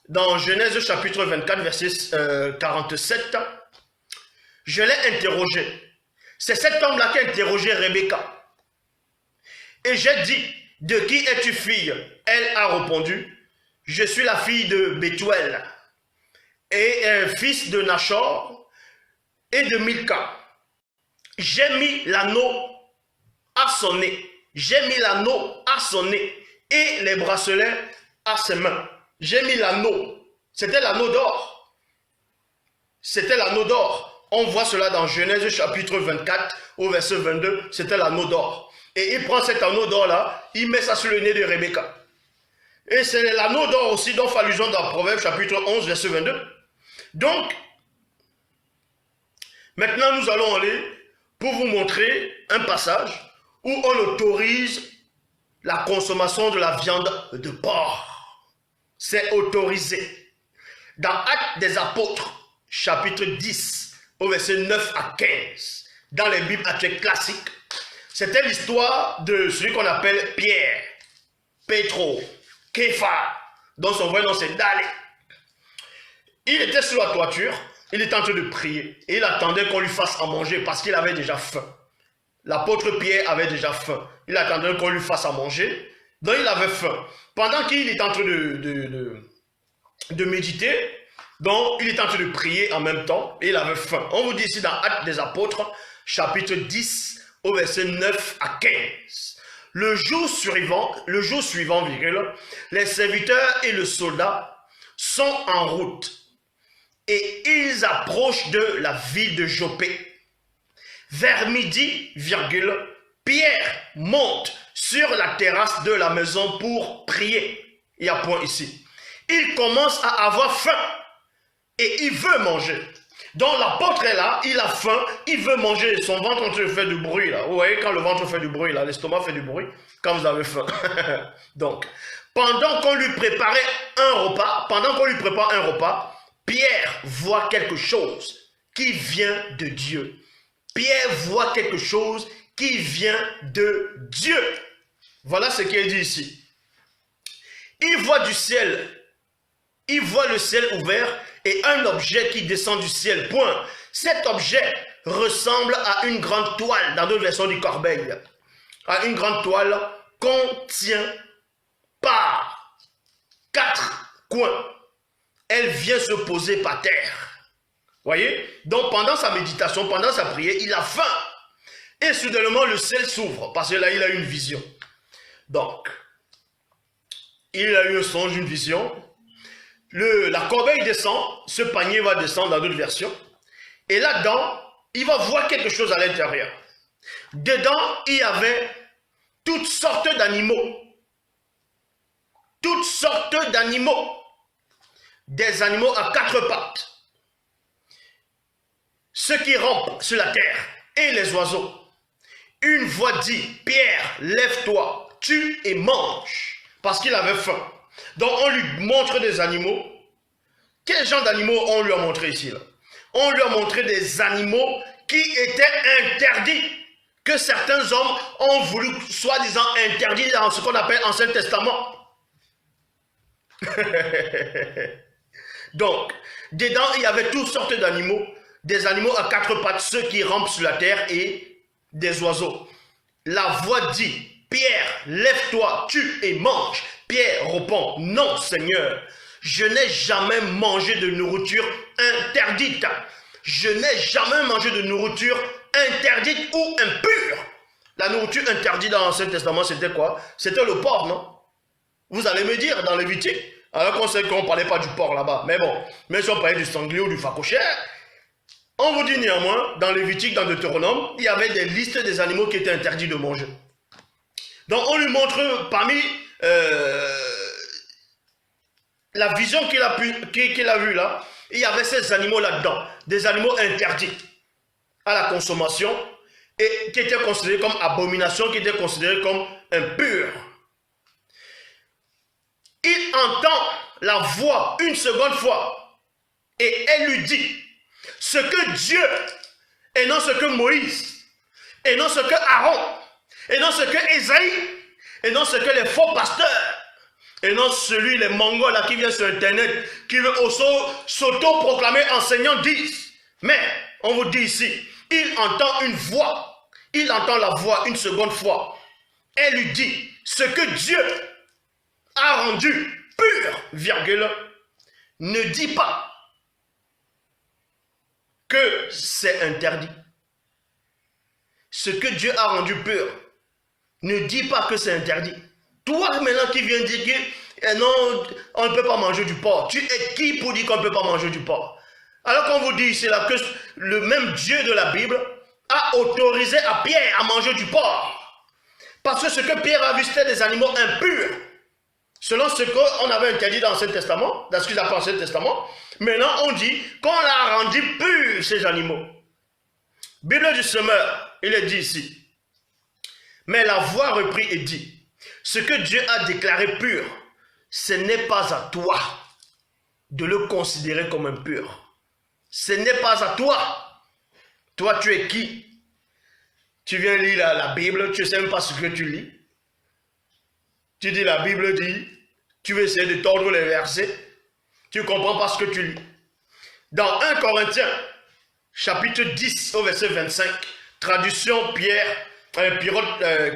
dans Genèse chapitre 24, verset 47, je l'ai interrogé. C'est cet homme-là qui a interrogé Rebecca. Et j'ai dit, de qui es-tu fille? Elle a répondu, je suis la fille de Bethuel et fils de Nachor et de Milka. J'ai mis l'anneau à son nez. J'ai mis l'anneau à son nez et les bracelets à ses mains. J'ai mis l'anneau. C'était l'anneau d'or. C'était l'anneau d'or. On voit cela dans Genèse chapitre 24 au verset 22. C'était l'anneau d'or. Et il prend cet anneau d'or là, il met ça sur le nez de Rebecca. Et c'est l'anneau d'or aussi dont fait allusion dans Proverbe chapitre 11 verset 22. Donc, maintenant nous allons aller pour vous montrer un passage où on autorise la consommation de la viande de porc. C'est autorisé. Dans Actes des Apôtres, chapitre 10, au verset 9 à 15, dans les Bibles actuelles classiques, c'était l'histoire de celui qu'on appelle Pierre, Pétro, Képha, dont son vrai nom c'est Dalé. Il était sur la toiture, il était en train de prier, et il attendait qu'on lui fasse à manger parce qu'il avait déjà faim. L'apôtre Pierre avait déjà faim. Il attendait qu'on lui fasse à manger, donc il avait faim. Pendant qu'il était en train de méditer, donc il était en train de prier en même temps, et il avait faim. On vous dit ici dans Actes des Apôtres, chapitre 10, au verset 9 à 15. Le jour suivant, les serviteurs et le soldat sont en route et ils approchent de la ville de Joppé. Vers midi, Pierre monte sur la terrasse de la maison pour prier. Il y a point ici. Il commence à avoir faim et il veut manger. Donc l'apôtre est là, il a faim, il veut manger, son ventre fait du bruit là. Vous voyez quand le ventre fait du bruit là, l'estomac fait du bruit quand vous avez faim. Donc, pendant qu'on lui prépare un repas, Pierre voit quelque chose qui vient de Dieu. Pierre voit quelque chose qui vient de Dieu. Voilà ce qui est dit ici. Il voit du ciel, il voit le ciel ouvert et un objet qui descend du ciel. Point. Cet objet ressemble à une grande toile, dans d'autres versions du Corbeil. À une grande toile contient par 4 coins. Elle vient se poser par terre. Voyez? Donc pendant sa méditation, pendant sa prière, il a faim. Et soudainement le ciel s'ouvre, parce que là il a une vision. Donc, il a eu un songe, une vision. La corbeille descend, ce panier va descendre dans d'autres versions. Et là-dedans, il va voir quelque chose à l'intérieur. Dedans, il y avait toutes sortes d'animaux. Toutes sortes d'animaux. Des animaux à 4 pattes. Ceux qui rampent sur la terre et les oiseaux. Une voix dit, Pierre, lève-toi, tue et mange. Parce qu'il avait faim. Donc on lui montre des animaux. Quel genre d'animaux on lui a montré ici là? On lui a montré des animaux qui étaient interdits. Que certains hommes ont voulu soi-disant interdire dans ce qu'on appelle Ancien Testament. Donc, dedans, il y avait toutes sortes d'animaux, des animaux à quatre pattes, ceux qui rampent sur la terre et des oiseaux. La voix dit, Pierre, lève-toi, tue et mange. Pierre répond, non Seigneur, je n'ai jamais mangé de nourriture interdite. Je n'ai jamais mangé de nourriture interdite ou impure. La nourriture interdite dans l'Ancien Testament, c'était quoi? C'était le porc, non? Vous allez me dire dans Lévitique, alors qu'on sait qu'on ne parlait pas du porc là-bas. Mais bon, même si on parlait du sanglier ou du phacochère, on vous dit néanmoins, dans Lévitique, dans Deutéronome, il y avait des listes des animaux qui étaient interdits de manger. Donc on lui montre parmi la vision qu'il a vue là, il y avait ces animaux là-dedans, des animaux interdits à la consommation et qui étaient considérés comme abomination, qui étaient considérés comme impurs. Il entend la voix une seconde fois et elle lui dit ce que Dieu et non ce que Moïse et non ce que Aaron et non ce que Ésaïe et non ce que les faux pasteurs et non celui, les mongols là qui viennent sur internet, qui veulent s'auto-proclamer enseignants disent. Mais, on vous dit ici, il entend une voix, il entend la voix une seconde fois. Elle lui dit, ce que Dieu a rendu pur, virgule, ne dit pas que c'est interdit. Ce que Dieu a rendu pur, ne dis pas que c'est interdit. Toi maintenant qui viens dire que non, on ne peut pas manger du porc. Tu es qui pour dire qu'on ne peut pas manger du porc? Alors qu'on vous dit ici là que le même Dieu de la Bible a autorisé à Pierre à manger du porc. Parce que ce que Pierre a vu c'était des animaux impurs. Selon ce qu'on avait interdit dans l'Ancien Testament, dans ce qu'il a pensé l'Ancien Testament, maintenant on dit qu'on a rendu purs ces animaux. Bible du semeur, il est dit ici. Mais la voix reprit et dit, ce que Dieu a déclaré pur, ce n'est pas à toi de le considérer comme impur. Ce n'est pas à toi. Toi, tu es qui? Tu viens lire la Bible, tu ne sais même pas ce que tu lis. Tu dis la Bible dit, tu veux essayer de tordre les versets, tu ne comprends pas ce que tu lis. Dans 1 Corinthiens, chapitre 10, au verset 25, traduction Pierrot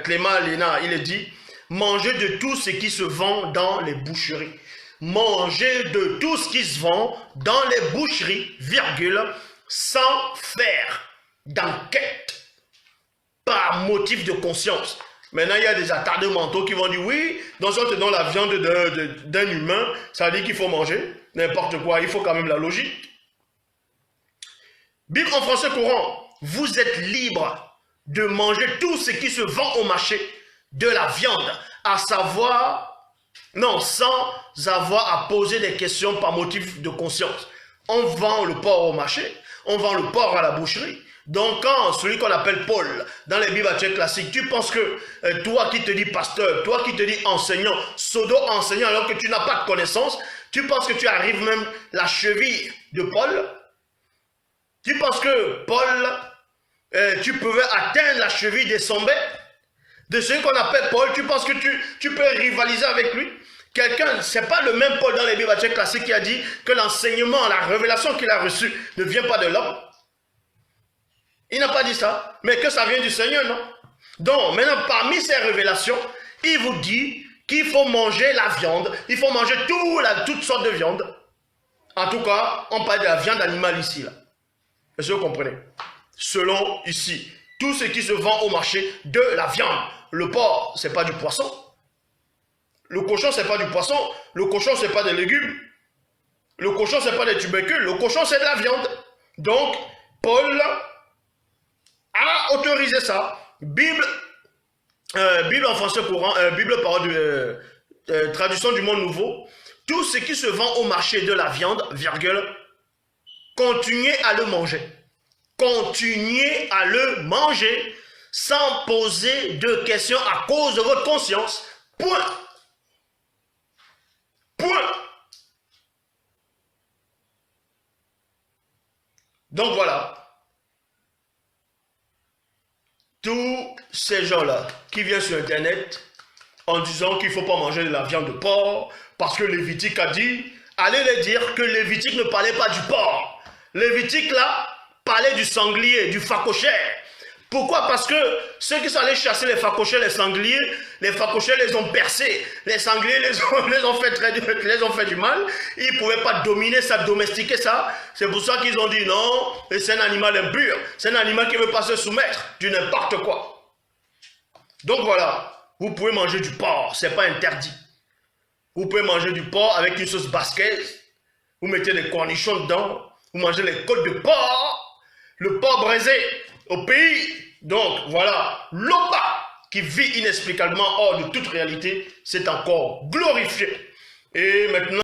Clément Léna, il est dit, mangez de tout ce qui se vend dans les boucheries. Mangez de tout ce qui se vend dans les boucheries, virgule, sans faire d'enquête, par motif de conscience. Maintenant, il y a des attardés mentaux qui vont dire, oui, donc si on te donne la viande d'un humain, ça veut dire qu'il faut manger n'importe quoi, il faut quand même la logique. Bible en français courant, vous êtes libre de manger tout ce qui se vend au marché, de la viande, à savoir, non, sans avoir à poser des questions par motif de conscience. On vend le porc au marché, on vend le porc à la boucherie. Donc quand celui qu'on appelle Paul, dans les Bibles actuelles classiques, tu penses que toi qui te dis pasteur, toi qui te dis enseignant, pseudo-enseignant, alors que tu n'as pas de connaissance, tu penses que tu arrives même la cheville de Paul? Tu penses que Paul, tu pouvais atteindre la cheville des sombets? De celui qu'on appelle Paul, tu penses que tu peux rivaliser avec lui? Quelqu'un, c'est pas le même Paul dans les Bibles actuelles classiques qui a dit que l'enseignement, la révélation qu'il a reçue ne vient pas de l'homme. Il n'a pas dit ça, mais que ça vient du Seigneur, non? Donc, maintenant, parmi ces révélations, il vous dit qu'il faut manger la viande, il faut manger toutes sortes de viande. En tout cas, on parle de la viande animale ici, là. Est-ce que vous comprenez? Selon ici, tout ce qui se vend au marché de la viande. Le porc, c'est pas du poisson. Le cochon, c'est pas du poisson. Le cochon, c'est pas des légumes. Le cochon, c'est pas des tubercules. Le cochon, c'est de la viande. Donc, Paul a autorisé ça. Bible en français courant, Bible parole traduction du monde nouveau. Tout ce qui se vend au marché de la viande, virgule, continuez à le manger. Continuez à le manger sans poser de questions à cause de votre conscience. Point. Point. Donc voilà. Tous ces gens-là qui viennent sur Internet, en disant qu'il ne faut pas manger de la viande de porc, parce que Lévitique a dit, allez les dire que Lévitique ne parlait pas du porc. Lévitique là, parlait du sanglier, du phacochère. Pourquoi? Parce que ceux qui sont allés chasser les phacochères, les sangliers les ont percés. Les sangliers les ont fait du mal. Ils ne pouvaient pas dominer ça, domestiquer ça. C'est pour ça qu'ils ont dit non, c'est un animal impur. C'est un animal qui ne veut pas se soumettre du n'importe quoi. Donc voilà, vous pouvez manger du porc, ce n'est pas interdit. Vous pouvez manger du porc avec une sauce basquaise. Vous mettez des cornichons dedans. Vous mangez les côtes de porc. Le porc braisé au pays. Donc voilà, l'Opa qui vit inexplicablement hors de toute réalité, c'est encore glorifié. Et maintenant,